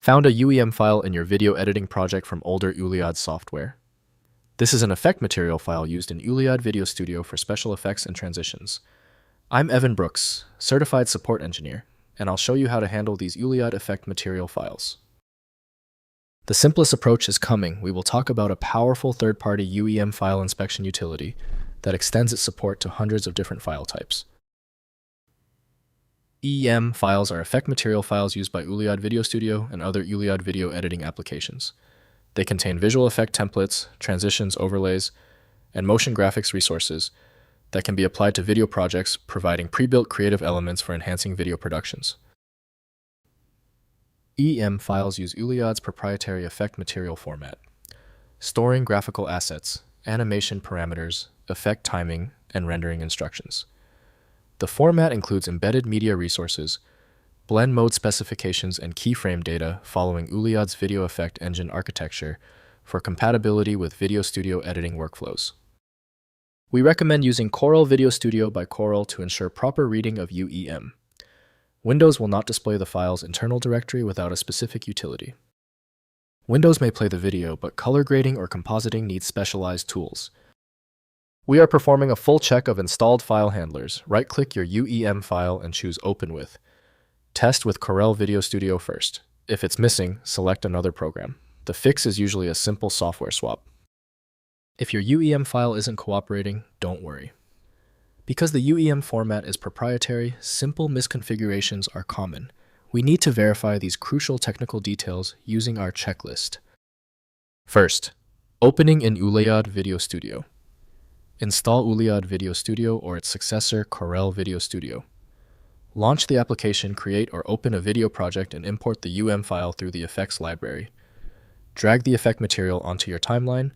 Found a UEM file in your video editing project from older Ulead software? This is an effect material file used in Ulead VideoStudio for special effects and transitions. I'm Evan Brooks, Certified Support Engineer, and I'll show you how to handle these Ulead effect material files. The simplest approach is coming. We will talk about a powerful third-party UEM file inspection utility that extends its support to hundreds of different file types. UEM files are effect material files used by Ulead VideoStudio and other Ulead video editing applications. They contain visual effect templates, transitions, overlays, and motion graphics resources that can be applied to video projects, providing pre-built creative elements for enhancing video productions. UEM files use Ulead's proprietary effect material format, storing graphical assets, animation parameters, effect timing, and rendering instructions. The format includes embedded media resources, blend mode specifications, and keyframe data following Ulead's video effect engine architecture for compatibility with VideoStudio editing workflows. We recommend using Corel VideoStudio by Corel to ensure proper reading of UEM. Windows will not display the file's internal directory without a specific utility. Windows may play the video, but color grading or compositing needs specialized tools. We are performing a full check of installed file handlers. Right-click your UEM file and choose Open With. Test with Corel VideoStudio first. If it's missing, select another program. The fix is usually a simple software swap. If your UEM file isn't cooperating, don't worry. Because the UEM format is proprietary, simple misconfigurations are common. We need to verify these crucial technical details using our checklist. First, opening in Ulead VideoStudio. Install Ulead VideoStudio or its successor, Corel VideoStudio. Launch the application, create or open a video project, and import the UEM file through the effects library. Drag the effect material onto your timeline,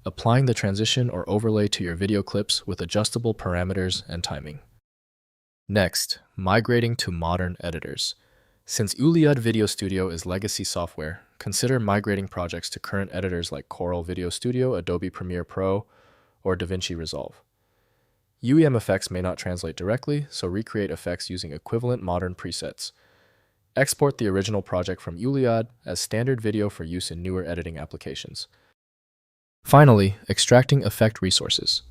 applying the transition or overlay to your video clips with adjustable parameters and timing. Next, migrating to modern editors. Since Ulead VideoStudio is legacy software, consider migrating projects to current editors like Corel VideoStudio, Adobe Premiere Pro, or DaVinci Resolve. UEM effects may not translate directly, so recreate effects using equivalent modern presets. Export the original project from Ulead as standard video for use in newer editing applications. Finally, extracting effect resources.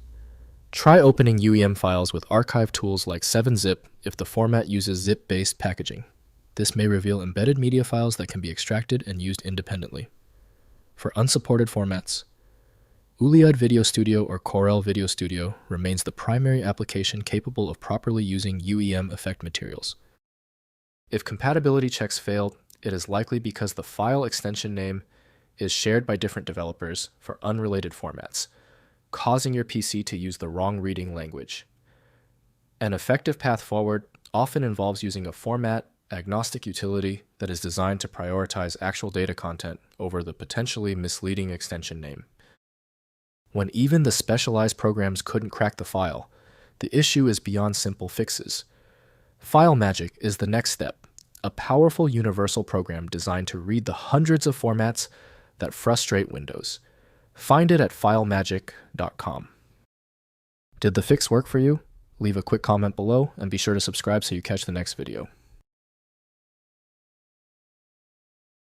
Try opening UEM files with archive tools like 7-zip if the format uses zip-based packaging. This may reveal embedded media files that can be extracted and used independently. For unsupported formats, Ulead VideoStudio or Corel VideoStudio remains the primary application capable of properly using UEM effect materials. If compatibility checks failed, it is likely because the file extension name is shared by different developers for unrelated formats, causing your PC to use the wrong reading language. An effective path forward often involves using a format-agnostic utility that is designed to prioritize actual data content over the potentially misleading extension name. When even the specialized programs couldn't crack the file, the issue is beyond simple fixes. File Magic is the next step, a powerful universal program designed to read the hundreds of formats that frustrate Windows. Find it at filemagic.com. Did the fix work for you? Leave a quick comment below and be sure to subscribe so you catch the next video.